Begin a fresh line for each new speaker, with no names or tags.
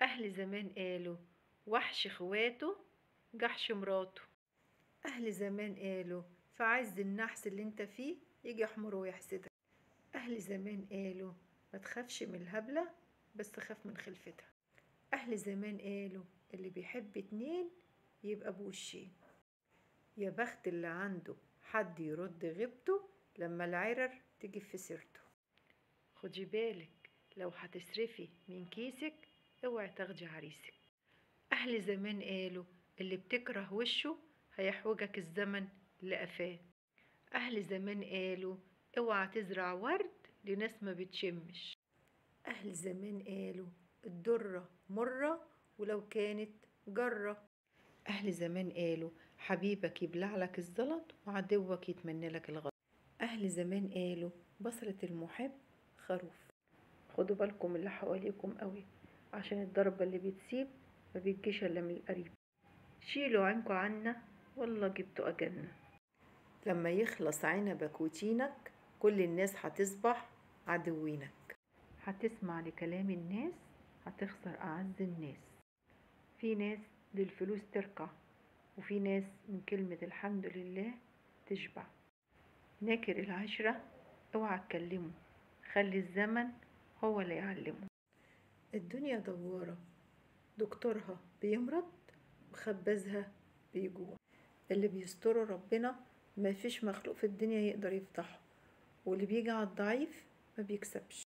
أهل زمان قالوا وحش اخواته جحش مراته. أهل زمان قالوا في عز النحس اللي انت فيه يجي حمر ويحسدك. أهل زمان قالوا ما تخافش من الهبلة بس خاف من خلفتها. أهل زمان قالوا اللي بيحب اتنين يبقى بوشين. يا بخت اللي عنده حد يرد غيبته لما العرر تجي في سيرته. خدي بالك لو هتصرفي من كيسك اوعي تاخدي عريسك. أهل زمان قالوا اللي بتكره وشه هيحوجك الزمن لقفاه. أهل زمان قالوا اوعى تزرع ورد لناس ما بتشمش. أهل زمان قالوا الدرة مرة ولو كانت جرة. أهل زمان قالوا حبيبك يبلع لك الزلط وعدوك يتمنى لك الغلط. أهل زمان قالوا بصرة المحب خروف. خدوا بالكم اللي حواليكم قوي عشان الضربة اللي بتسيب ما بتجيش إلا من القريب. شيلوا عينكوا عنا والله جبتوا أجلنا. لما يخلص عنبك وتينك كل الناس هتصبح عدوينك. هتسمع لكلام الناس هتخسر أعز الناس. في ناس للفلوس تركع وفي ناس من كلمة الحمد لله تشبع. ناكر العشرة اوعى تكلمه خلي الزمن هو اللي يعلمه. الدنيا دوارة دكتورها بيمرض وخبازها بيجوع. اللي بيستره ربنا ما فيش مخلوق في الدنيا يقدر يفضحه واللي بيجي على الضعيف ما بيكسبش.